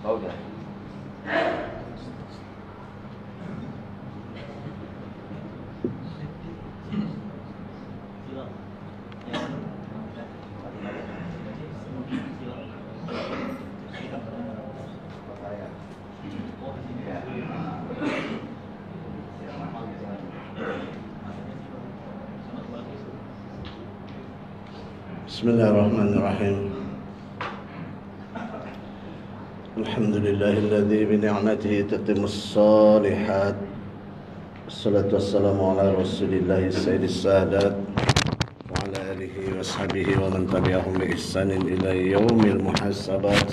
Oke. Bismillahirrahmanirrahim. Alhamdulillahilladzi bi ni'matihi tatimmus shalihat. Wassalatu wassalamu ala Rasulillah sayyidis sadat wa ala alihi wa sahbihi wa man tabi'ahum bi ihsanin ila yaumil muhasabat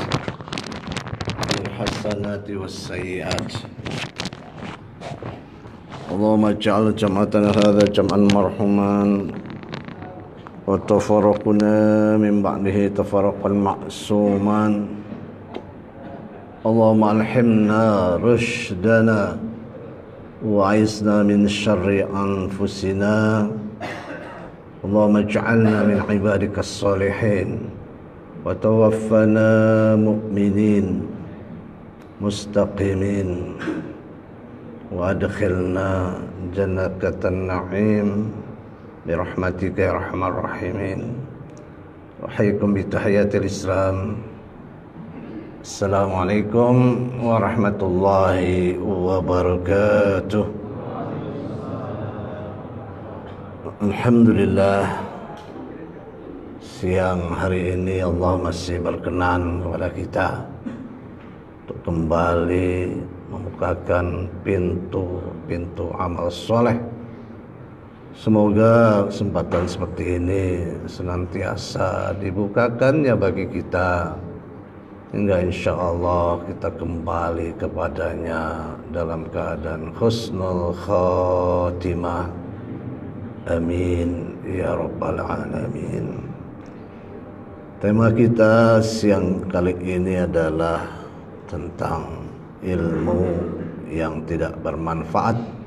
wal hasanati was sayyiat. Allahumma ij'al jam'atana hadza jam'an marhuman wa tafarraqna min ba'dihi tafarraqan ma'suman. Allahumma alhimna rushdana wa a'izna min syarri anfusina. Allahumma ij'alna min ibadikas salihin wa tawaffana mu'minin mustaqimin wa adkhilna jannatan na'im birahmatika ya arhamar rahimin. Wahaykum bitahiyatil Islam. Assalamualaikum warahmatullahi wabarakatuh. Alhamdulillah, siang hari ini Allah masih berkenan kepada kita untuk kembali membukakan pintu amal soleh. Semoga kesempatan seperti ini senantiasa dibukakannya bagi kita, hingga insya Allah kita kembali kepadanya dalam keadaan husnul khatimah. Amin ya rabbal alamin. Tema kita siang kali ini adalah tentang ilmu yang tidak bermanfaat.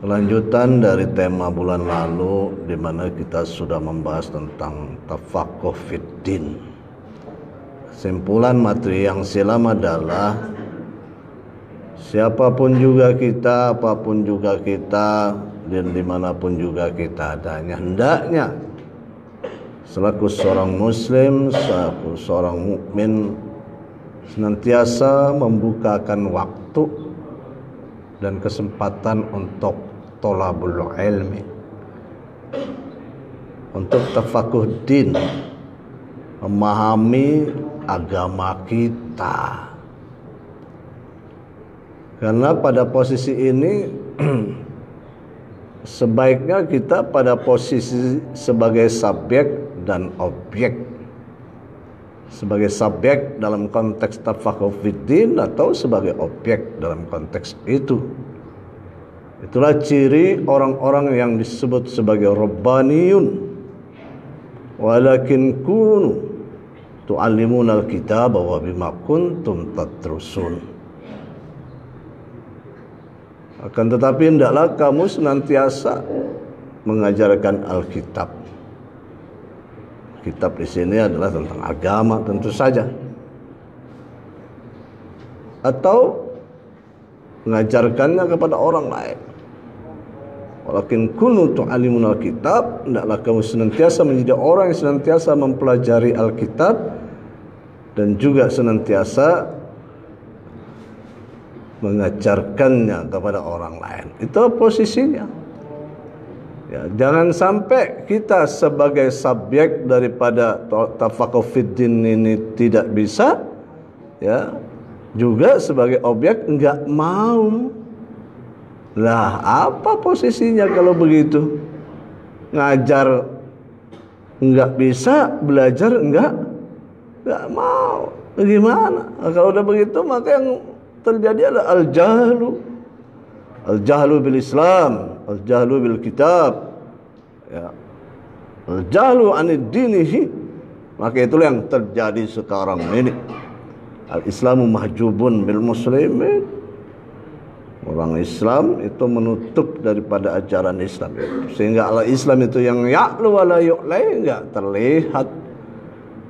Kelanjutan dari tema bulan lalu, di mana kita sudah membahas tentang tafaqquh fiddin. Kesimpulan materi yang silam adalah siapapun juga kita, apapun juga kita, dan dimanapun juga kita adanya, hendaknya selaku seorang muslim, selaku seorang mukmin, senantiasa membukakan waktu dan kesempatan untuk thalabul ilmi, untuk tafaqquh din, memahami agama kita. Karena pada posisi ini sebaiknya kita pada posisi sebagai subjek dan objek. Sebagai subjek dalam konteks tafaqquh fiddin atau sebagai objek dalam konteks itu. Itulah ciri orang-orang yang disebut sebagai rabbaniyun. Walakin kunu tu'allimuna al-kitaba wa bima kuntum tadrusun. Akan tetapi hendaklah kamu senantiasa mengajarkan Alkitab. Kitab di sini adalah tentang agama tentu saja. Atau mengajarkannya kepada orang lain. Walakin kunu tu'allimuna al-kitab, hendaklah kamu senantiasa menjadi orang yang senantiasa mempelajari Alkitab dan juga senantiasa mengajarkannya kepada orang lain. Itu posisinya. Ya, jangan sampai kita sebagai subjek daripada tafaqquh fiddin ini tidak bisa, ya, juga sebagai objek enggak mau. Lah, apa posisinya kalau begitu? Ngajar enggak bisa, belajar enggak mau. Gimana? Nah, kalau udah begitu maka yang terjadi adalah al-jahlu bil Islam, al-jahlu bil kitab, ya, al-jahlu anid dinihi. Maka itulah yang terjadi sekarang ini. Al-Islamu mahjubun bil muslimin. Orang Islam itu menutup daripada ajaran Islam, sehingga al-Islam itu yang ya'lu wa la yu'la enggak terlihat.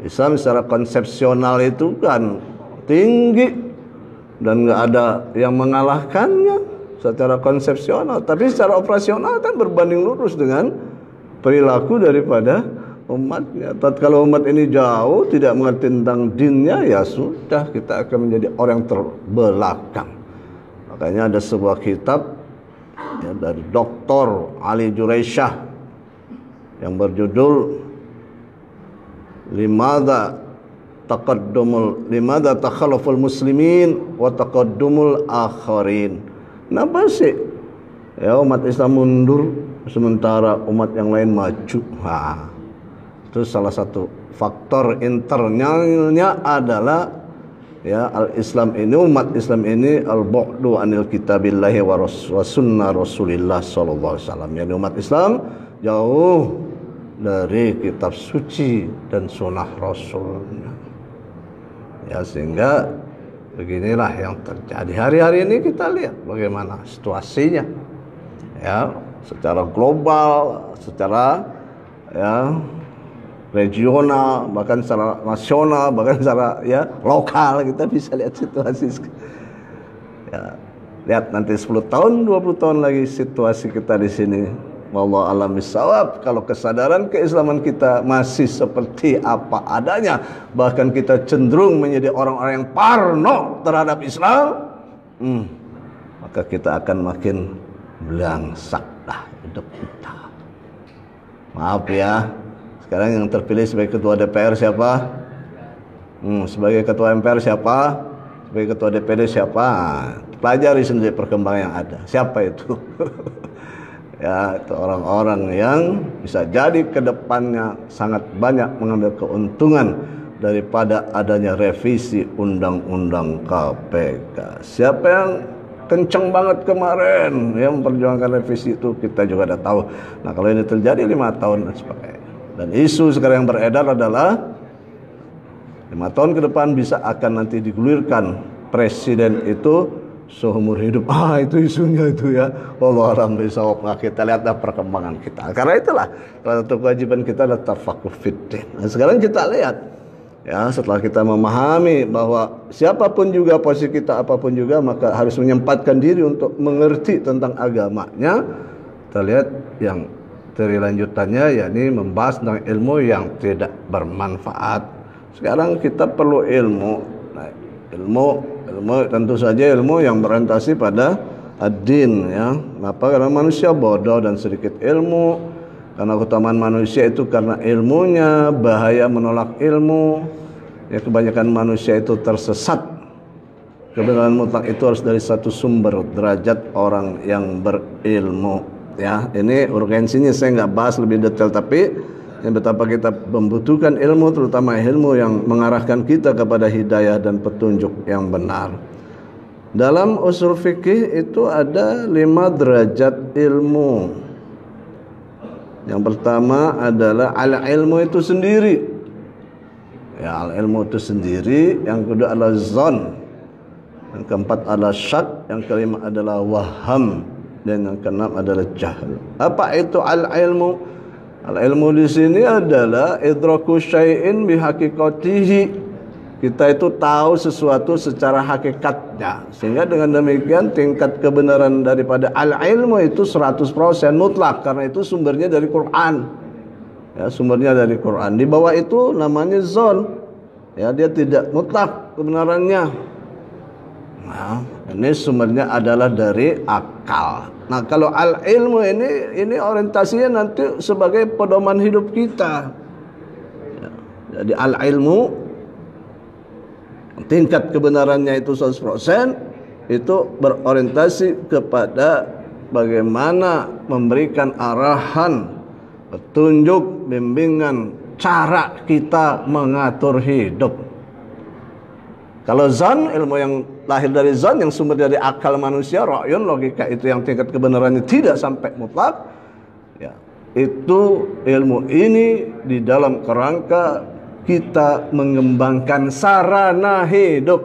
Islam secara konsepsional itu kan tinggi dan nggak ada yang mengalahkannya secara konsepsional, tapi secara operasional kan berbanding lurus dengan perilaku daripada umatnya. Kalau umat ini jauh tidak mengerti tentang dinnya, ya sudah, kita akan menjadi orang yang terbelakang. Makanya ada sebuah kitab ya, dari Dr. Ali Juraisyah yang berjudul Limadha takhalluful muslimin wa taqaddumul akharin. Kenapa sih ya umat Islam mundur sementara umat yang lain maju? Itu salah satu faktor internalnya adalah ya al-Islam ini, umat Islam ini al-bu'du anil kitabillahi wa sunnah Rasulillah sallallahu alaihi wasallam. Yani umat Islam jauh dari kitab suci dan sunnah Rasulnya. Ya, sehingga beginilah yang terjadi hari-hari ini. Kita lihat bagaimana situasinya ya, secara global, secara ya regional, bahkan secara nasional, bahkan secara ya lokal. Kita bisa lihat situasi ya, lihat nanti 10 tahun 20 tahun lagi situasi kita di sini. Wallahu a'lam bishawab. Kalau kesadaran keislaman kita masih seperti apa adanya, bahkan kita cenderung menjadi orang-orang yang parno terhadap Islam, maka kita akan makin belangsak dah hidup kita. Maaf ya, sekarang yang terpilih sebagai ketua DPR siapa? Sebagai ketua MPR siapa? Sebagai ketua DPD siapa? Pelajari sendiri perkembangan yang ada. Siapa itu? Ya, itu orang-orang yang bisa jadi ke depannya sangat banyak mengambil keuntungan daripada adanya revisi undang-undang KPK. Siapa yang kenceng banget kemarin yang memperjuangkan revisi itu, kita juga udah tahu. Nah, kalau ini terjadi 5 tahun dan sebagainya. Dan isu sekarang yang beredar adalah 5 tahun ke depan bisa akan nanti digulirkan presiden itu seumur hidup. Itu isunya itu ya. Wallahu a'lam bishawab. Nah, kita lihatlah perkembangan kita. Karena itulah salah satu kewajiban kita adalah tafaqquh fiddin. Nah, sekarang kita lihat ya, setelah kita memahami bahwa siapapun juga posisi kita apapun juga, maka harus menyempatkan diri untuk mengerti tentang agamanya. Kita lihat yang dari lanjutannya, yakni membahas tentang ilmu yang tidak bermanfaat. Sekarang kita perlu ilmu. Nah, ilmu tentu saja ilmu yang berorientasi pada ad-din ya. Kenapa? Karena manusia bodoh dan sedikit ilmu. Karena keutamaan manusia itu karena ilmunya, bahaya menolak ilmu. Ya, kebanyakan manusia itu tersesat. Kebenaran mutlak itu harus dari satu sumber, derajat orang yang berilmu. Ya, ini urgensinya saya nggak bahas lebih detail, tapi yang betapa kita membutuhkan ilmu, terutama ilmu yang mengarahkan kita kepada hidayah dan petunjuk yang benar. Dalam usul fikih itu ada 5 derajat ilmu. Yang pertama adalah al-ilmu itu sendiri. Ya, al-ilmu itu sendiri. Yang kedua adalah zon. Yang keempat adalah syak. Yang kelima adalah waham. Dan yang keenam adalah jahl. Apa itu al-ilmu? Al-ilmu di sini adalah idraku syai'in bihaqiqatihi. Kita itu tahu sesuatu secara hakikatnya. Sehingga dengan demikian tingkat kebenaran daripada al-ilmu itu 100% mutlak, karena itu sumbernya dari Quran. Ya, sumbernya dari Quran. Di bawah itu namanya zon. Ya, dia tidak mutlak kebenarannya. Nah, ini sumbernya adalah dari akal. Nah, kalau al-ilmu ini orientasinya nanti sebagai pedoman hidup kita. Ya, jadi al-ilmu tingkat kebenarannya itu 100%, itu berorientasi kepada bagaimana memberikan arahan, petunjuk, bimbingan, cara kita mengatur hidup. Kalau zon, ilmu yang lahir dari zon, yang sumber dari akal manusia, ra'yun, logika, itu yang tingkat kebenarannya tidak sampai mutlak, ya, itu ilmu ini di dalam kerangka kita mengembangkan sarana hidup,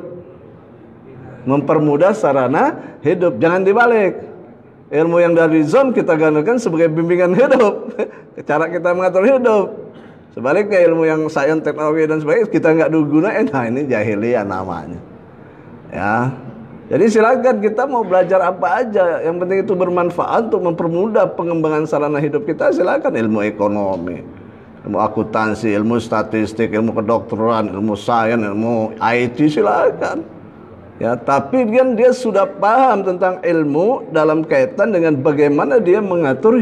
mempermudah sarana hidup. Jangan dibalik. Ilmu yang dari zon kita gunakan sebagai bimbingan hidup, cara kita mengatur hidup. Sebaliknya ilmu yang sains, teknologi dan sebagainya kita nggak gunain, nah ini jahiliyah namanya. Ya. Jadi silakan kita mau belajar apa aja, yang penting itu bermanfaat untuk mempermudah pengembangan sarana hidup kita. Silakan ilmu ekonomi, ilmu akuntansi, ilmu statistik, ilmu kedokteran, ilmu sains, ilmu IT, silakan. Ya, tapi kan dia sudah paham tentang ilmu dalam kaitan dengan bagaimana dia mengatur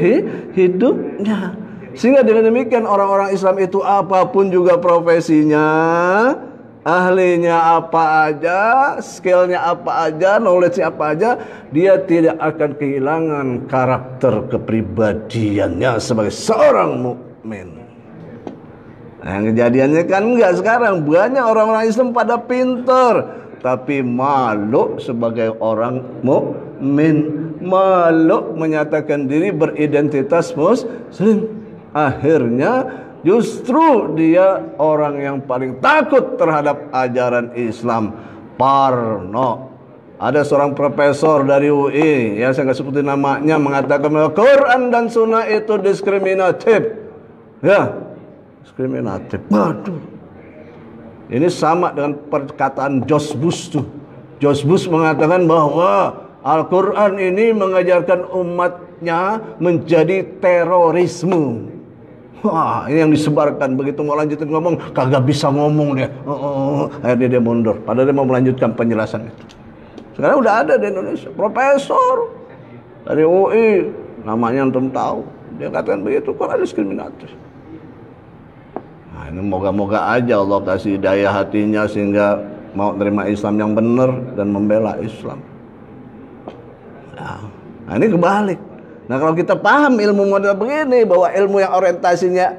hidupnya. Sehingga dengan demikian orang-orang Islam itu apapun juga profesinya, ahlinya apa aja, skillnya apa aja, knowledge-nya apa aja, dia tidak akan kehilangan karakter kepribadiannya sebagai seorang mukmin. Nah, kejadiannya kan enggak sekarang. Banyak orang-orang Islam pada pinter, tapi malu sebagai orang mukmin, malu menyatakan diri beridentitas muslim. Akhirnya justru dia orang yang paling takut terhadap ajaran Islam. Parno. Ada seorang profesor dari UI, ya saya nggak sebutin namanya, mengatakan bahwa Quran dan Sunnah itu diskriminatif. Ya, diskriminatif. Waduh. Ini sama dengan perkataan George Bush tuh. George Bush mengatakan bahwa Al-Quran ini mengajarkan umatnya menjadi terorisme. Wah, ini yang disebarkan. Begitu mau lanjutin ngomong, kagak bisa ngomong dia. Akhirnya dia mundur. Padahal dia mau melanjutkan penjelasan itu. Sekarang udah ada di Indonesia profesor dari UI, namanya antum tahu. Dia katakan begitu, kok ada diskriminatif. Nah, ini moga-moga aja Allah kasih daya hatinya sehingga mau terima Islam yang benar dan membela Islam. Nah, ini kebalik. Nah, kalau kita paham ilmu model begini, bahwa ilmu yang orientasinya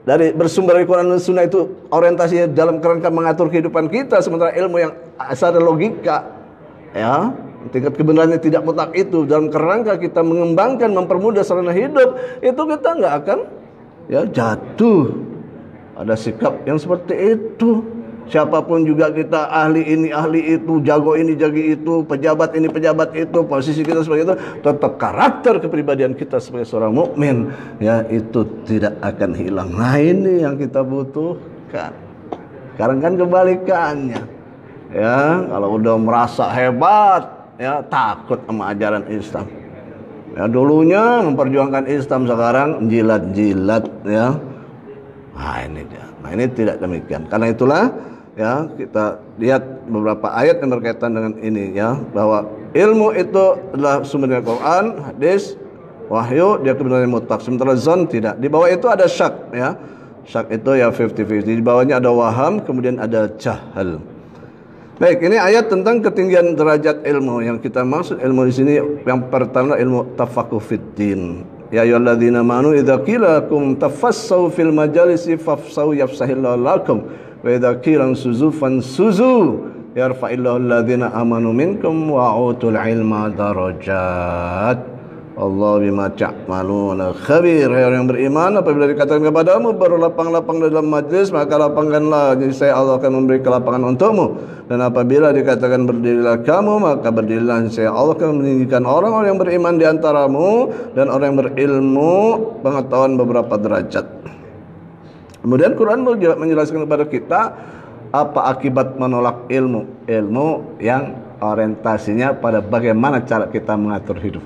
dari bersumber dari Quran dan Sunnah itu orientasinya dalam kerangka mengatur kehidupan kita, sementara ilmu yang asal logika, ya, tingkat kebenarannya tidak mutlak itu dalam kerangka kita mengembangkan, mempermudah sarana hidup, itu kita nggak akan ya jatuh ada sikap yang seperti itu. Siapapun juga kita, ahli ini, ahli itu, jago ini, jago itu, pejabat ini, pejabat itu, posisi kita sebagai itu, tetap karakter kepribadian kita sebagai seorang mukmin, ya itu tidak akan hilang. Nah, ini yang kita butuhkan. Sekarang kan kebalikannya, ya kalau udah merasa hebat, ya takut sama ajaran Islam. Ya dulunya memperjuangkan Islam, sekarang jilat-jilat, ya. Nah ini dia. Nah ini tidak demikian. Karena itulah, ya kita lihat beberapa ayat yang berkaitan dengan ini, ya, bahwa ilmu itu adalah sumber dari Quran, hadis, wahyu, dia kebenaran mutlak. Sementara zon tidak. Di bawah itu ada syak, ya. Syak itu ya 50-50. Di bawahnya ada waham, kemudian ada jahal. Baik, ini ayat tentang ketinggian derajat ilmu. Yang kita maksud ilmu di sini yang pertama ilmu tafaqquh fiddin. Ya ayyuhalladzina amanu idza qila lakum tafassahu fil majalisi fafsahu yafsahillahu lakum. Wa idza qila suzu fansuzu yarfa'illahu alladzina amanu minkum wa utul ilma darajat. Allah bima ta'maluna khabir. Hai orang yang beriman, apabila dikatakan kepadamu berlapang-lapang dalam majlis, maka lapangkanlah, jadi saya Allah akan memberi kelapangan untukmu. Dan apabila dikatakan berdirilah kamu, maka berdirilah, saya Allah akan meninggikan orang-orang yang beriman di antaramu dan orang yang berilmu pengetahuan beberapa derajat. Kemudian Quran juga menjelaskan kepada kita apa akibat menolak ilmu. Ilmu yang orientasinya pada bagaimana cara kita mengatur hidup,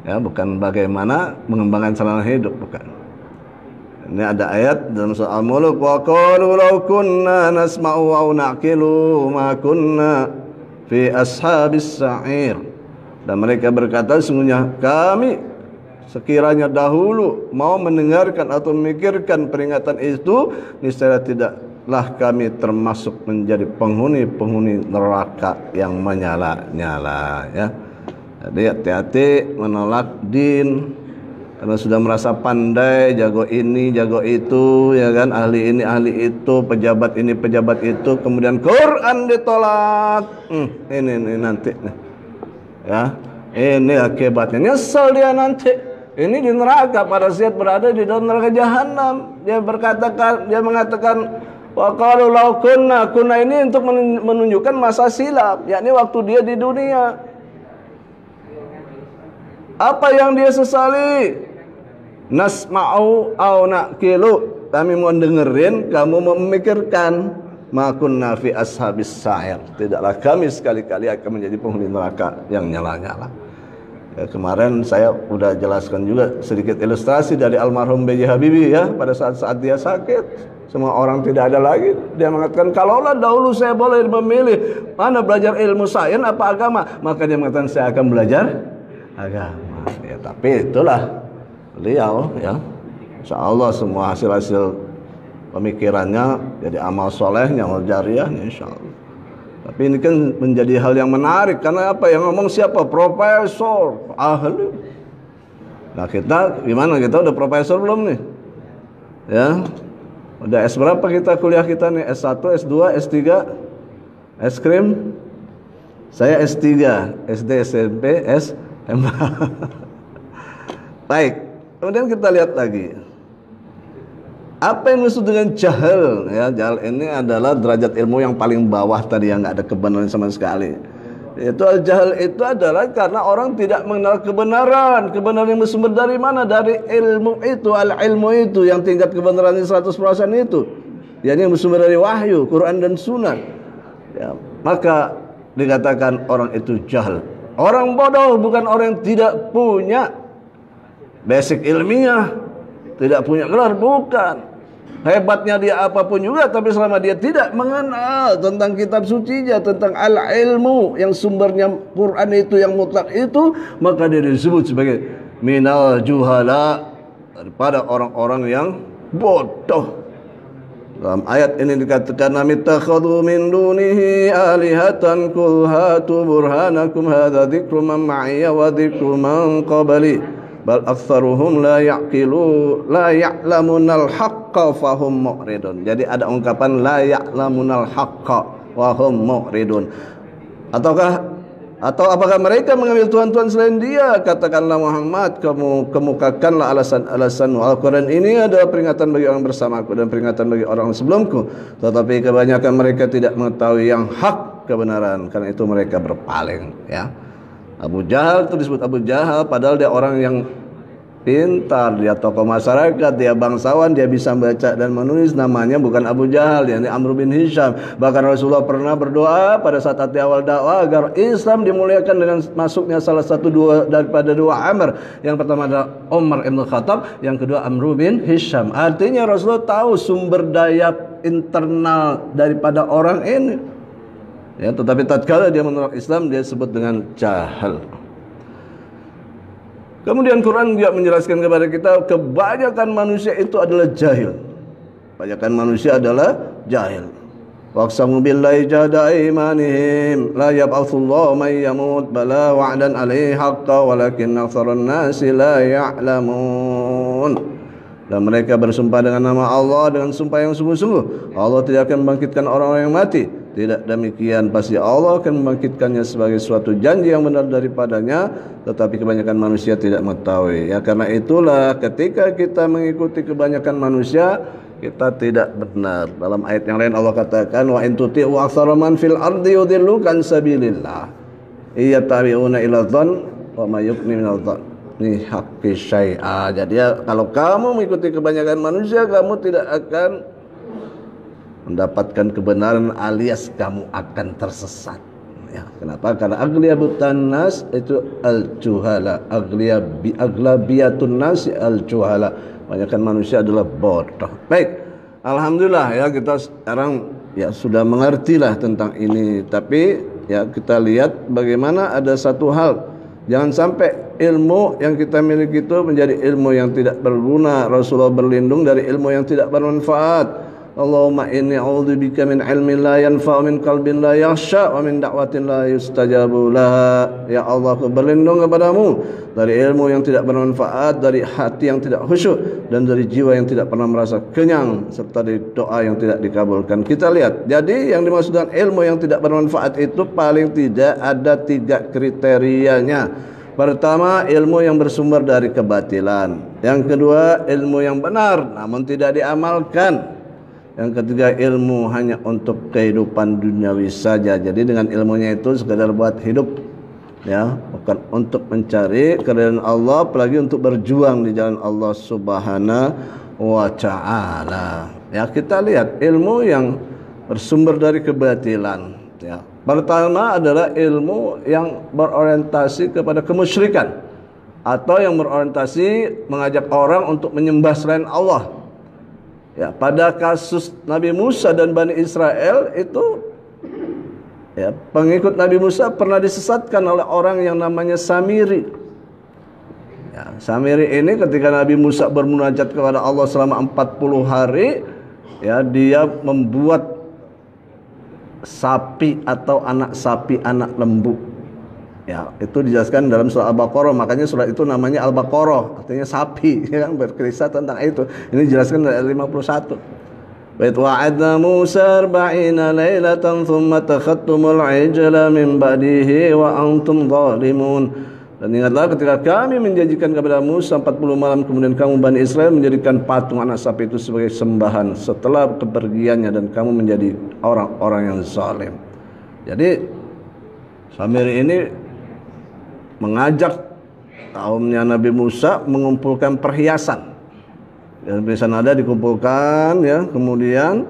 ya, bukan bagaimana mengembangkan sarana hidup, bukan. Ini ada ayat dalam surah Al-Mulk, wa qalu law kunna nasma'u aw na'qilu ma kunna fi ashabis sa'ir. Dan mereka berkata, sungguhnya kami sekiranya dahulu mau mendengarkan atau memikirkan peringatan itu, niscaya tidaklah kami termasuk menjadi penghuni neraka yang menyala-nyala, ya. Jadi hati-hati menolak din, karena sudah merasa pandai, jago ini, jago itu, ya kan, ahli ini, ahli itu, pejabat ini, pejabat itu, kemudian Quran ditolak. Ini nanti, ya, ini akibatnya, nyesel dia nanti. Ini di neraka, pada saat berada di dalam neraka jahanam. Dia mengatakan, wa qalu law kunna ini untuk menunjukkan masa silam, yakni waktu dia di dunia. Apa yang dia sesali? Nasma'u au na'kilu, kami mau dengerin, kamu mau memikirkan. ma kunna fi ashabis sa'ir. Tidaklah kami sekali-kali akan menjadi penghuni neraka yang nyala-nyala. Ya, kemarin saya udah jelaskan juga sedikit ilustrasi dari almarhum B.J. Habibie ya, pada saat-saat dia sakit. Semua orang tidak ada lagi. Dia mengatakan, kalaulah dahulu saya boleh memilih mana belajar ilmu sains apa agama, maka dia mengatakan saya akan belajar agama. Ya, tapi itulah beliau ya. Insyaallah semua hasil-hasil pemikirannya jadi amal solehnya, amal jariyahnya insyaallah. Tapi ini kan menjadi hal yang menarik karena apa? Yang ngomong siapa? Profesor, ahli. Nah kita gimana? Kita udah profesor belum nih? Ya, udah S berapa kita kuliah kita nih? S1, S2, S3, es krim. Saya S3, SD, SMP, SMA. Baik, kemudian kita lihat lagi. Apa yang dimaksud dengan jahil? Ya, jahil ini adalah derajat ilmu yang paling bawah tadi, yang nggak ada kebenaran sama sekali. Itu al-jahil itu adalah karena orang tidak mengenal kebenaran. Kebenaran yang bersumber dari mana? Dari ilmu itu, al-ilmu itu yang tingkat kebenarannya 100% itu. Yang bersumber dari wahyu, Quran dan Sunnah. Ya, maka dikatakan orang itu jahil. Orang bodoh bukan orang yang tidak punya basic ilmiah, tidak punya gelar, bukan. Hebatnya dia apapun juga, tapi selama dia tidak mengenal tentang kitab sucinya, tentang al-ilmu yang sumbernya Quran itu yang mutlak itu, maka dia disebut sebagai minal juhala, daripada orang-orang yang bodoh. Dalam ayat ini dikatakan amittakhadhu min dunihi alihatan qul hatu burhanakum hadza dzikru man ma'iya wa dzikru man qabli bal aktsaruhum la ya'lamunal haqqa fahum mu'ridun. Jadi ada ungkapan la ya'lamunal haqqa wa hum mu'ridun. Atau apakah mereka mengambil tuhan-tuhan selain dia? Katakanlah Muhammad, kamu kemukakanlah alasan-alasan. Al-Quran ini adalah peringatan bagi orang bersamaku dan peringatan bagi orang sebelumku. Tetapi kebanyakan mereka tidak mengetahui yang hak kebenaran, karena itu mereka berpaling. Ya, Abu Jahal itu disebut Abu Jahal padahal dia orang yang pintar, dia tokoh masyarakat, dia bangsawan, dia bisa baca dan menulis. Namanya bukan Abu Jahal, yakni Amr bin Hisham. Bahkan Rasulullah pernah berdoa pada saat awal dakwah agar Islam dimuliakan dengan masuknya salah satu daripada dua Amr. Yang pertama adalah Umar ibn Khattab, yang kedua Amr bin Hisham. Artinya Rasulullah tahu sumber daya internal daripada orang ini. Ya, tetapi tatkala dia menolak Islam, dia sebut dengan jahil. Kemudian Quran juga menjelaskan kepada kita kebanyakan manusia itu adalah jahil. Kebanyakan manusia adalah jahil. Waqsamu billahi jahda imanihim la yab'atsullahu man yamut bala wa'dan 'alaihi haqqan walakin aktsaran nasi la ya'lamun. Dan mereka bersumpah dengan nama Allah dengan sumpah yang sungguh-sungguh, Allah tidak akan membangkitkan orang-orang yang mati. Tidak demikian, pasti Allah akan membangkitkannya sebagai suatu janji yang benar daripadanya, tetapi kebanyakan manusia tidak mengetahui. Ya, karena itulah ketika kita mengikuti kebanyakan manusia, kita tidak benar. Dalam ayat yang lain Allah katakan, wa in tuti'u aktsara man fil ardi yudillukan sabilillah iyattabi'una ila dzann wa may yuqni minadh dhanni haqqi syai'a. Jadi ya, kalau kamu mengikuti kebanyakan manusia, kamu tidak akan mendapatkan kebenaran, alias kamu akan tersesat. Ya, kenapa? Karena agliyabutun nas itu al-juhala, aglabiyatun nas al-juhala. Kebanyakan manusia adalah bodoh. Baik, alhamdulillah ya, kita sekarang ya sudah mengertilah tentang ini. Tapi ya kita lihat bagaimana ada satu hal, jangan sampai ilmu yang kita miliki itu menjadi ilmu yang tidak berguna. Rasulullah berlindung dari ilmu yang tidak bermanfaat. Allahumma inni a'udzubika min ilmin la yanfa' min qalbin la yakhsha wa min da'watin la yustajabu laha. Ya Allah, aku berlindung kepadamu dari ilmu yang tidak bermanfaat, dari hati yang tidak khusyuk, dan dari jiwa yang tidak pernah merasa kenyang, serta dari doa yang tidak dikabulkan. Kita lihat, jadi yang dimaksud dengan ilmu yang tidak bermanfaat itu paling tidak ada 3 kriterianya. Pertama, ilmu yang bersumber dari kebatilan. Yang kedua, ilmu yang benar namun tidak diamalkan. Yang ketiga, ilmu hanya untuk kehidupan duniawi saja. Jadi dengan ilmunya itu sekadar buat hidup, ya, bukan untuk mencari keridhaan Allah, apalagi untuk berjuang di jalan Allah Subhanahu wa taala. Ya, kita lihat ilmu yang bersumber dari kebatilan. Ya. Pertama adalah ilmu yang berorientasi kepada kemusyrikan atau yang berorientasi mengajak orang untuk menyembah selain Allah. Ya, pada kasus Nabi Musa dan Bani Israel itu, ya, pengikut Nabi Musa pernah disesatkan oleh orang yang namanya Samiri. Ya, Samiri ini ketika Nabi Musa bermunajat kepada Allah selama 40 hari, ya, dia membuat sapi atau anak sapi, anak lembu. Ya, itu dijelaskan dalam surah Al-Baqarah, makanya surah itu namanya Al-Baqarah, artinya sapi, ya kan, berkisah tentang itu. Ini dijelaskan dari 51. Wa wa'adna Musa 40 lailatan thumma takhattumul ijla min ba'dihi wa antum zalimun. Dan ingatlah ketika kami menjanjikan kepada Musa 40 malam, kemudian kamu Bani Israel menjadikan patung anak sapi itu sebagai sembahan setelah kepergiannya, dan kamu menjadi orang-orang yang zalim. Jadi Samiri ini mengajak kaumnya Nabi Musa mengumpulkan perhiasan. Dan perhiasan ada dikumpulkan, ya, kemudian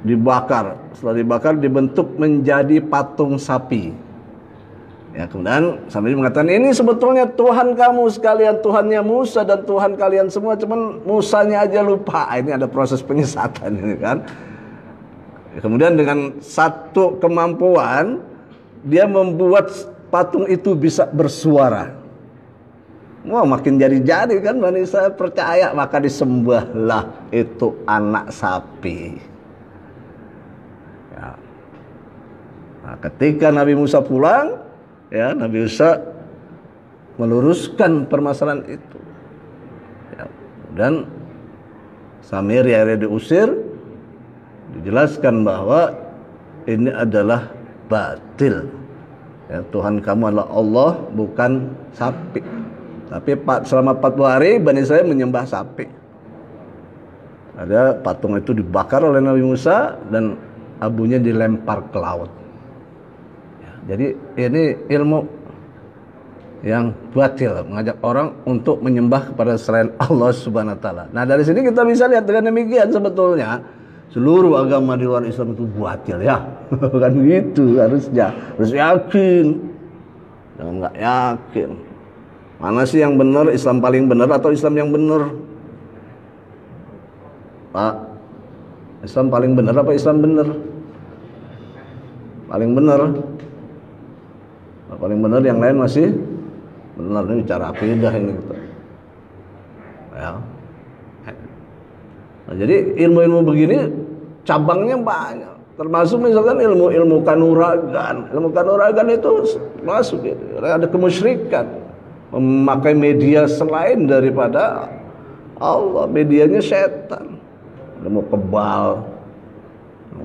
dibakar. Setelah dibakar dibentuk menjadi patung sapi. Ya, kemudian sambil mengatakan ini sebetulnya Tuhan kamu sekalian, Tuhannya Musa dan Tuhan kalian semua, cuman Musanya aja lupa. Ini ada proses penyesatan ini kan. Ya, kemudian dengan satu kemampuan dia membuat patung itu bisa bersuara. Wah, makin jadi-jadi kan, Bani Israel percaya, maka disembahlah itu anak sapi. Ya. Nah, ketika Nabi Musa pulang, ya, Nabi Musa meluruskan permasalahan itu. Ya, dan Samiri akhirnya diusir, dijelaskan bahwa ini adalah batil. Ya, Tuhan kamu adalah Allah, bukan sapi. Tapi selama 40 hari Bani Israel menyembah sapi. Ada patung itu dibakar oleh Nabi Musa dan abunya dilempar ke laut. Jadi ini ilmu yang batil, mengajak orang untuk menyembah kepada selain Allah Subhanahu wa taala. Nah, dari sini kita bisa lihat dengan demikian sebetulnya seluruh agama di luar Islam itu batil, ya. Bukan gitu harusnya. Harus yakin. Jangan enggak yakin. Mana sih yang benar, Islam paling benar atau Islam yang benar? Pak, Islam paling benar apa Islam benar? Paling benar. Paling benar, yang lain masih benar. Ini bicara akidah ini gitu. Ya. Nah, jadi ilmu-ilmu begini cabangnya banyak. Termasuk misalkan ilmu kanuragan. Ilmu kanuragan itu masuk gitu. Ada kemusyrikan. Memakai media selain daripada Allah, medianya setan. Ilmu kebal.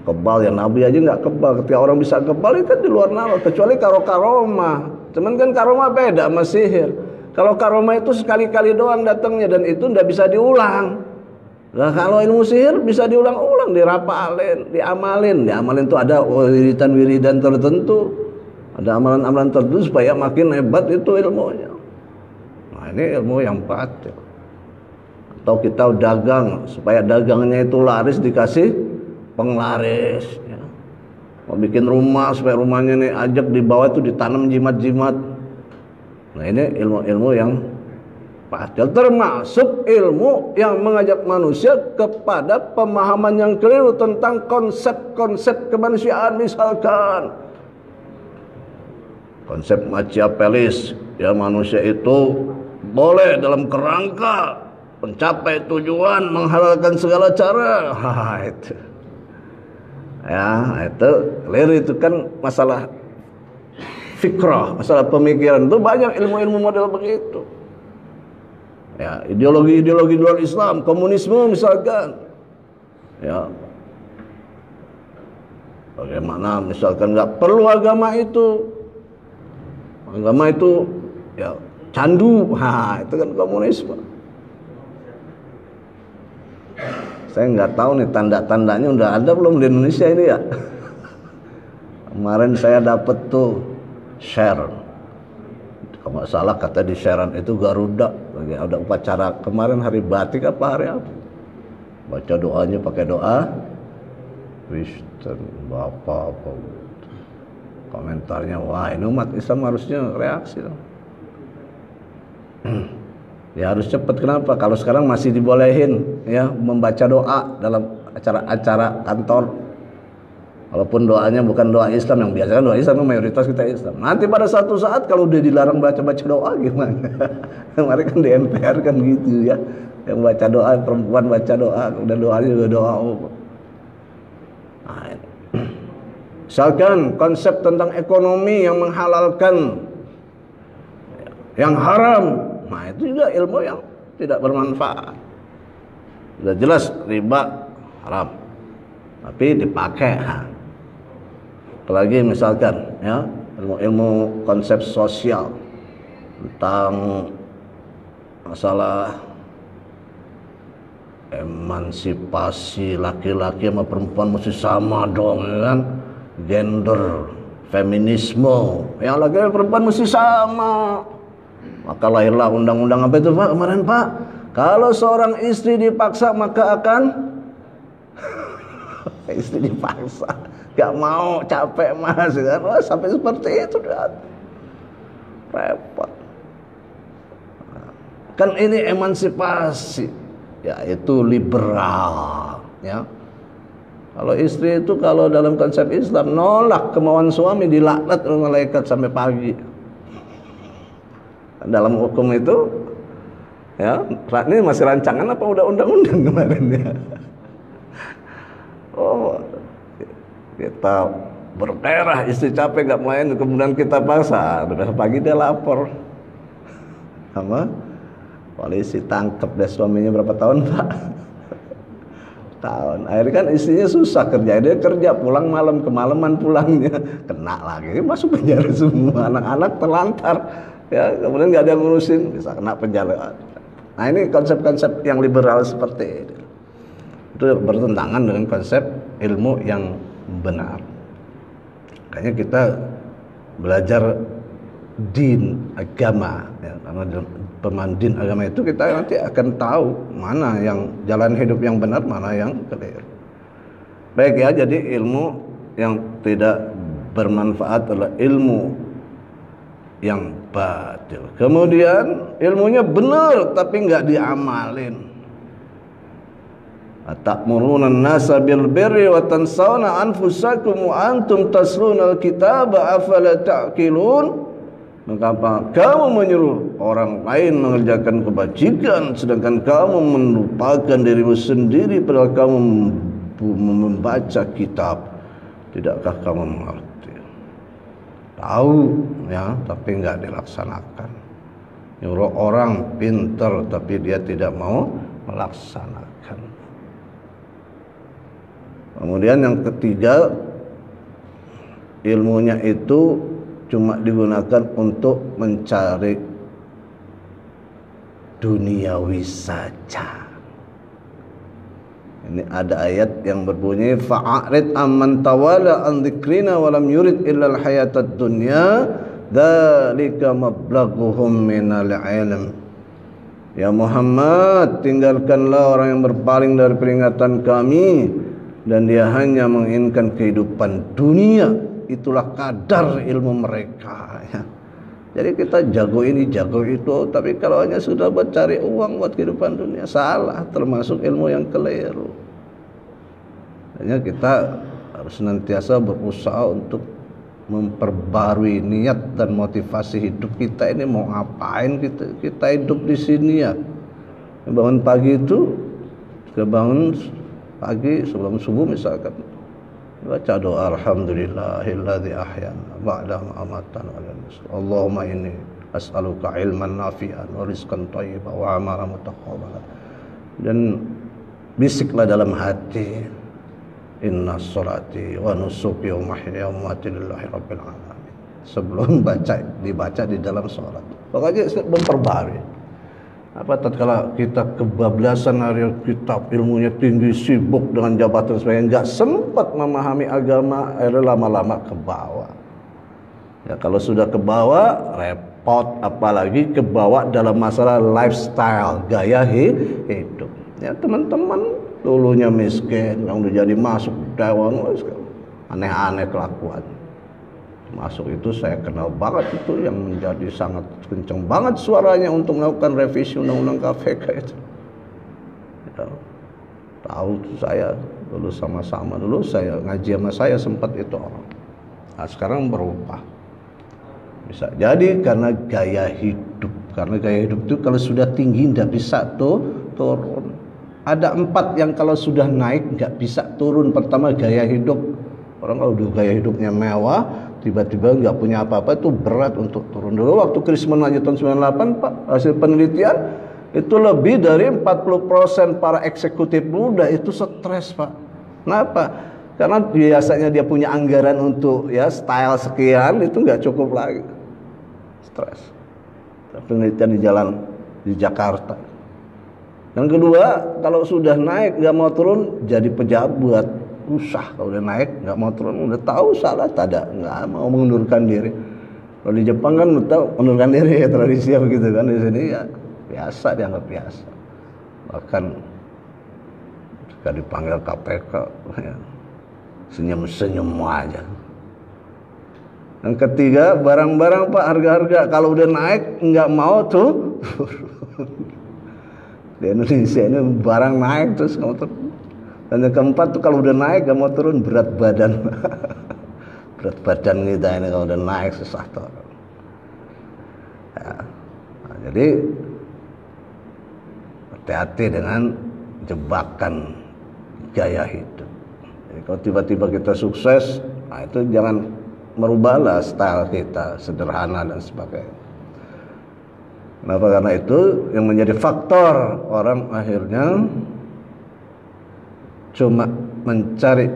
Kebal, yang Nabi aja nggak kebal. Ketika orang bisa kebal itu kan di luar nalar, kecuali karomah. Cuman kan karomah beda sama sihir. Kalau karomah itu sekali-kali doang datangnya dan itu nggak bisa diulang. Nah, kalau ilmu sihir bisa diulang-ulang, dirapalin, diamalin. Diamalin itu ada wiridan-wiridan tertentu, ada amalan-amalan tertentu supaya makin hebat itu ilmunya. Nah, ini ilmu yang batil. Atau kita dagang supaya dagangnya itu laris, dikasih penglaris, ya. Mau bikin rumah supaya rumahnya ini ajak, di bawah itu ditanam jimat-jimat. Nah, ini ilmu-ilmu yang batil, termasuk ilmu yang mengajak manusia kepada pemahaman yang keliru tentang konsep-konsep kemanusiaan. Misalkan konsep Machiavellis, ya, manusia itu boleh dalam kerangka mencapai tujuan menghalalkan segala cara. Itu. Ya, itu keliru. Itu kan masalah fikrah, masalah pemikiran. Itu banyak ilmu-ilmu model begitu. Ya, ideologi-ideologi luar Islam, komunisme misalkan. Ya. Bagaimana misalkan nggak perlu agama itu. Agama itu ya candu. Itu kan komunisme. Saya nggak tahu nih tanda-tandanya udah ada belum di Indonesia ini ya. Kemarin saya dapat tuh share. Kalau nggak salah kata di sharean itu Garuda. Lagi ada upacara kemarin hari batik apa hari apa. Baca doanya pakai doa. Kristen, apa komentarnya, wah ini umat Islam harusnya reaksi dong. Ya harus cepat. Kenapa? Kalau sekarang masih dibolehin ya membaca doa dalam acara-acara kantor, walaupun doanya bukan doa Islam. Yang biasanya doa Islam, mayoritas kita Islam. Nanti pada satu saat kalau udah dilarang baca-baca doa gimana? Kemarin kan di MPR kan gitu ya, yang baca doa, perempuan baca doa, udah doanya juga doa. Nah, misalkan konsep tentang ekonomi yang menghalalkan yang haram, nah itu juga ilmu yang tidak bermanfaat. Sudah jelas riba haram, tapi dipakai. Apalagi misalkan ya ilmu konsep sosial tentang masalah emansipasi laki-laki sama perempuan mesti sama dong, ya kan? Gender, feminisme, yang laki dan perempuan mesti sama. Maka lahirlah undang-undang apa itu Pak kemarin Pak? Kalau seorang istri dipaksa maka akan istri dipaksa, gak mau, capek mas, kan? Wah, sampai seperti itu udah repot. Kan ini emansipasi, yaitu liberal, ya. Kalau istri itu kalau dalam konsep Islam nolak kemauan suami dilaknat oleh malaikat sampai pagi. Dalam hukum itu ya, ini masih rancangan apa udah undang-undang kemarin ya. Oh, kita berperah, istri capek nggak main, kemudian kita paksa, besok pagi dia lapor sama polisi, tangkap deh suaminya berapa tahun Pak? Tahun. Akhirnya kan istrinya susah kerja, dia kerja pulang malam, kemalaman pulangnya, kena lagi, masuk penjara semua, anak-anak terlantar, ya kemudian nggak ada yang ngurusin, bisa kena penjara. Nah ini konsep-konsep yang liberal seperti ini, itu bertentangan dengan konsep ilmu yang benar. Makanya kita belajar din, agama, ya, karena dalam pemahaman din agama itu kita nanti akan tahu mana yang jalan hidup yang benar, mana yang keliru. Baik ya, jadi ilmu yang tidak bermanfaat adalah ilmu yang batil. Kemudian ilmunya benar tapi nggak diamalin. Atamuruna an-nasa bil birri wa tansawna anfusakum wa antum tasluna al-kitaba afala ta'qilun. Mengapa kamu menyuruh orang lain mengerjakan kebajikan sedangkan kamu melupakan dirimu sendiri padahal kamu membaca kitab? Tidakkah kamu mengerti? Tahu ya, tapi nggak dilaksanakan. Nyuruh orang pintar tapi dia tidak mau melaksanakan. Kemudian yang ketiga, ilmunya itu cuma digunakan untuk mencari duniawi saja. Ini ada ayat yang berbunyi fa'arid amman tawala an dzikrina wa lam yurid illa al-hayatad dunya dzalika mablaghuhum minal ilm. Ya Muhammad, tinggalkanlah orang yang berpaling dari peringatan kami dan dia hanya menginginkan kehidupan dunia. Itulah kadar ilmu mereka ya. Jadi kita jago ini, jago itu, tapi kalau hanya sudah buat cari uang buat kehidupan dunia, salah, termasuk ilmu yang keliru. Hanya kita harus senantiasa berusaha untuk memperbarui niat dan motivasi hidup kita ini. Mau ngapain kita hidup di sini ya? Bangun pagi itu, bangun pagi sebelum subuh misalkan, baca doa alhamdulillahilladzi ahyana ba'da ma amatana. Allahumma inni as'aluka ilman nafi'an wa rizqan thayyiban wa amalan mutaqabbalan. Dan bisiklah dalam hati, inna sholati wa nusuki wa mahyaya wa mamati lillahi rabbil alamin. Sebelum dibaca di dalam sholat. Pokoknya memperbarui. Apa tatkala kita kebablasan hari kitab, ilmunya tinggi, sibuk dengan jabatan sebagainya, nggak sempat memahami agama, akhirnya lama-lama ke bawah. Ya kalau sudah ke bawah repot, apalagi ke bawah dalam masalah lifestyle, gaya hidup. Ya teman-teman dulunya miskin, yang udah jadi masuk dewan, aneh-aneh kelakuan. Masuk itu saya kenal banget itu yang menjadi sangat kencang banget suaranya untuk melakukan revisi undang-undang KPK itu. Ya, tahu tuh saya dulu sama-sama, dulu saya ngaji sama saya sempat itu orang. Nah, sekarang berubah. Bisa jadi karena gaya hidup. Karena gaya hidup itu kalau sudah tinggi tidak bisa turun. Ada 4 yang kalau sudah naik nggak bisa turun. Pertama, gaya hidup. Orang kalau udah gaya hidupnya mewah, tiba-tiba nggak punya apa-apa, itu berat untuk turun. Dulu waktu krisis menanjak tahun 98 Pak, hasil penelitian itu lebih dari 40% para eksekutif muda itu stres Pak. Kenapa? Karena biasanya dia punya anggaran untuk ya style sekian, itu nggak cukup lagi. Stres. Penelitian di jalan di Jakarta. Yang kedua, kalau sudah naik nggak mau turun, jadi pejabat. Usah kalau udah naik nggak mau turun, udah tahu salah, nggak mau mengundurkan diri. Kalau di Jepang kan udah tahu mengundurkan diri ya, tradisi begitu kan. Di sini ya biasa, dianggap biasa. Bahkan jika dipanggil KPK ya, senyum-senyum aja. Yang ketiga, barang-barang Pak, harga-harga kalau udah naik nggak mau tuh. Di Indonesia ini barang naik terus kamu turun. Dan yang keempat tuh kalau udah naik nggak mau turun, berat badan. Berat badan kita ini kalau udah naik susah turun. Ya. Nah, jadi hati-hati dengan jebakan gaya hidup. Jadi kalau tiba-tiba kita sukses, nah itu jangan merubahlah style kita sederhana dan sebagainya. Kenapa? Karena itu yang menjadi faktor orang akhirnya cuma mencari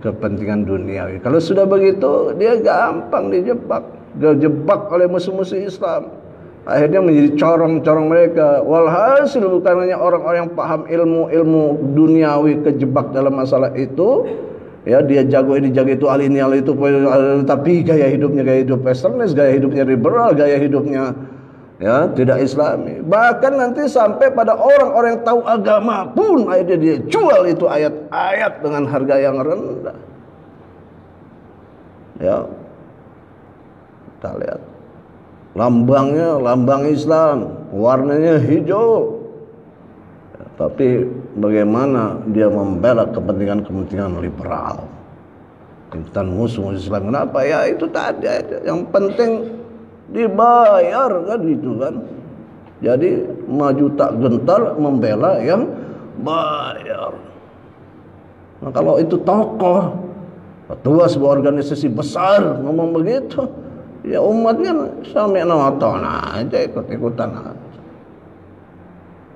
kepentingan duniawi. Kalau sudah begitu dia gampang dijebak oleh musuh-musuh Islam. Akhirnya menjadi corong-corong mereka. Walhasil bukan hanya orang-orang yang paham ilmu duniawi kejebak dalam masalah itu. Ya, dia jago ini, jago itu, ahli ini, ahli itu, tapi gaya hidupnya gaya hidup westernis, gaya hidupnya liberal, gaya hidupnya ya tidak Islami. Bahkan nanti sampai pada orang-orang yang tahu agama pun akhirnya dia jual itu ayat-ayat dengan harga yang rendah. Ya, kita lihat lambangnya lambang Islam, warnanya hijau. Tapi bagaimana dia membela kepentingan liberal, tentang musuh Islam. Kenapa? Ya itu tadi, yang penting dibayar kan gitu kan. Jadi maju tak gentar membela yang bayar. Nah kalau itu tokoh, ketua sebuah organisasi besar ngomong begitu, ya umatnya sami'na wa ata'na aja, ikut-ikutan aja.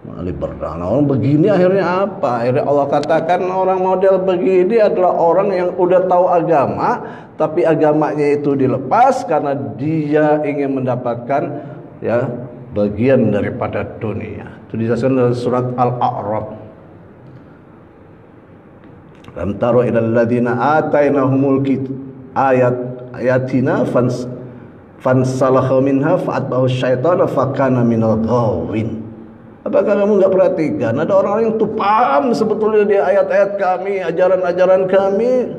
Liberal. Nah, orang begini akhirnya apa? Akhirnya Allah katakan orang model begini adalah orang yang udah tahu agama, tapi agamanya itu dilepas karena dia ingin mendapatkan ya bagian daripada dunia. Itu dijelaskan dalam surat Al-A'raf. Lam taro ilal ladzina atainahumul ayatina fansalakha minha fa'atbahu syaitana fakana minal ghawin. Apakah kamu nggak perhatikan ada orang-orang yang tuh paham sebetulnya di ayat-ayat kami, ajaran-ajaran kami,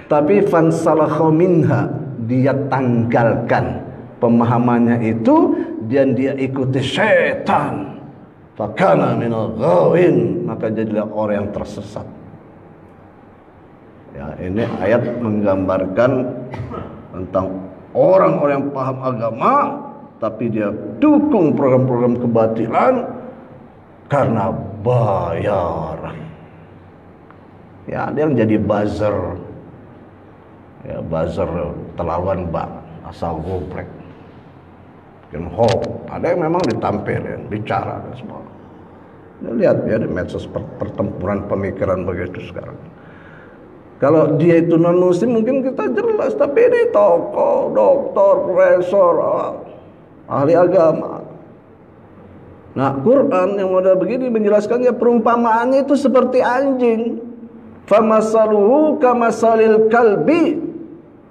tapi fansalakha minha, dia tanggalkan pemahamannya itu dan dia ikuti syaitan, fakana minal ghawin, maka jadilah orang yang tersesat. Ya, ini ayat menggambarkan tentang orang-orang yang paham agama tapi dia dukung program-program kebatilan karena bayaran. Ya, ada yang jadi buzzer. Ya, buzzer terlaluan banget, asal goblek. Bikin hoax. Ada yang memang ditampilin, bicara dan semua. Lihat ya di medsos pertempuran pemikiran begitu sekarang. Kalau dia itu non muslim mungkin kita jelas, tapi ini tokoh, doktor, profesor, ahli agama. Nah, Quran yang model begini menjelaskannya, perumpamaannya itu seperti anjing. Famasaluhu kamasalil kalbi.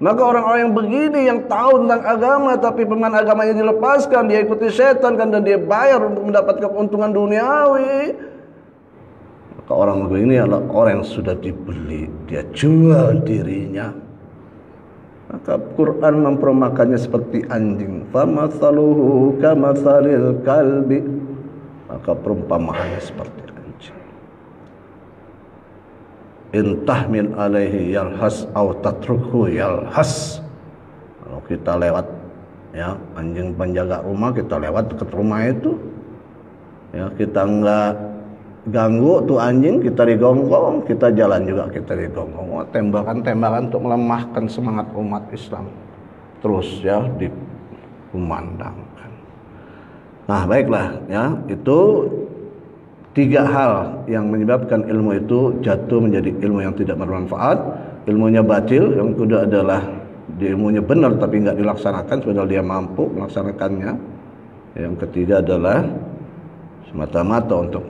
Maka orang-orang yang begini yang tahu tentang agama tapi pemahaman agamanya dilepaskan, dia ikuti setan kan, dan dia bayar untuk mendapatkan keuntungan duniawi. Maka orang begini adalah orang yang sudah dibeli, dia jual dirinya. Maka Quran memperumpamakannya seperti anjing. Famathaluhu kamathalil kalbi. Maka perumpamaannya seperti anjing. In tahmil alaihi yalhas aw tatrukhu yalhas. Kalau kita lewat, ya, anjing penjaga rumah, kita lewat dekat rumah itu, ya, kita enggak ganggu tuh anjing, kita digonggong, kita jalan juga kita digonggong. Tembakan-tembakan untuk melemahkan semangat umat Islam terus, ya, dikumandangkan. Nah, baiklah, ya, itu 3 hal yang menyebabkan ilmu itu jatuh menjadi ilmu yang tidak bermanfaat. Ilmunya batil. Yang kedua adalah ilmunya benar tapi nggak dilaksanakan padahal dia mampu melaksanakannya. Yang ketiga adalah semata-mata untuk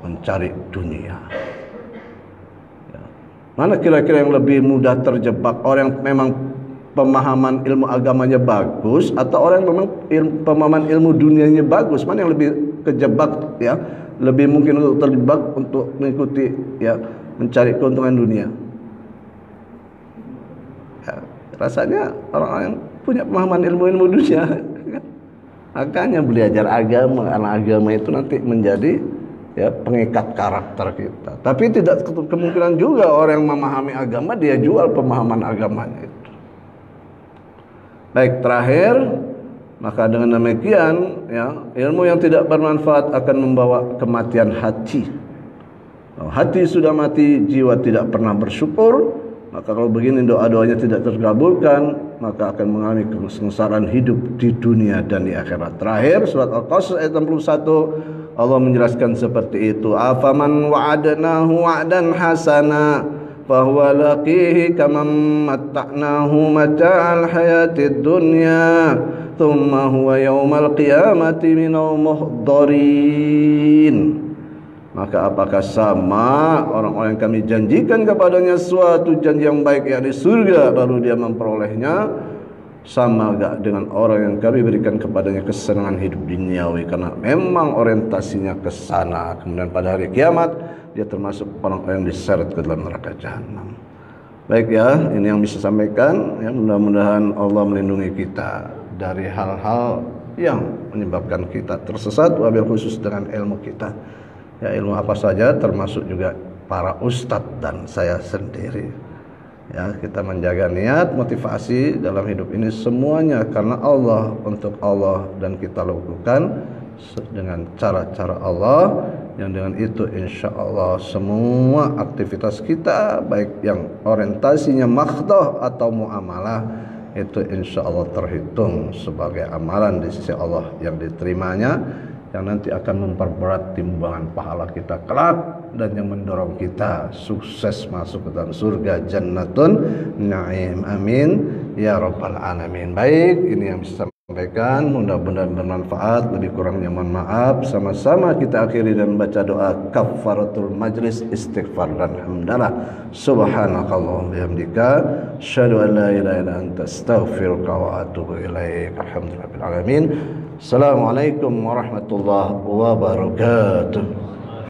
mencari dunia. Ya. Mana kira-kira yang lebih mudah terjebak? Orang yang memang pemahaman ilmu agamanya bagus atau orang yang memang pemahaman ilmu dunianya bagus? Mana yang lebih kejebak, ya? Lebih mungkin untuk terjebak untuk mengikuti, ya, mencari keuntungan dunia. Ya, rasanya orang-orang yang punya pemahaman ilmu-ilmu dunia makanya belajar agama, karena agama itu nanti menjadi, ya, pengikat karakter kita. Tapi tidak kemungkinan juga orang yang memahami agama dia jual pemahaman agamanya itu. Baik, terakhir, maka dengan demikian, ya, ilmu yang tidak bermanfaat akan membawa kematian hati. Kalau hati sudah mati, jiwa tidak pernah bersyukur. Maka kalau begini doa-doanya tidak terkabulkan, maka akan mengalami kesengsaraan hidup di dunia dan di akhirat. Terakhir, surat Al-Qasas ayat 61, Allah menjelaskan seperti itu. Afaman wa'adnahu wa'dan hasana fahuwa laqihi kaman matta'nahu mata'al hayatid dunya thumma huwa yawmal qiyamati minal muhdarin. Maka apakah sama orang-orang yang kami janjikan kepadanya suatu janji yang baik, yakni surga, lalu dia memperolehnya, sama gak dengan orang yang kami berikan kepadanya kesenangan hidup duniawi karena memang orientasinya ke sana, kemudian pada hari kiamat dia termasuk orang-orang yang diseret ke dalam neraka jahanam. Baik, ya, ini yang bisa sampaikan, ya, mudah-mudahan Allah melindungi kita dari hal-hal yang menyebabkan kita tersesat, wabil khusus dengan ilmu kita. Ya, ilmu apa saja, termasuk juga para ustadz dan saya sendiri. Ya, kita menjaga niat, motivasi dalam hidup ini semuanya karena Allah, untuk Allah, dan kita lakukan dengan cara-cara Allah, yang dengan itu insya Allah semua aktivitas kita, baik yang orientasinya makhdah atau muamalah, itu insya Allah terhitung sebagai amalan di sisi Allah yang diterimanya, yang nanti akan memperberat timbangan pahala kita kelak dan yang mendorong kita sukses masuk ke dalam surga jannatun na'im. Amin ya rabbal alamin. Baik, ini yang bisa saya sampaikan, mudah-mudahan bermanfaat. Lebih kurangnya mohon maaf. Sama-sama kita akhiri dan baca doa kafaratul majlis, istighfar dan hamdalah. Subhanakallahumma bihamdika asyhadu an la ilaha illa anta astaghfiruka wa atubu ilaik. Alhamdulillahil alamin. Assalamualaikum warahmatullahi wabarakatuh.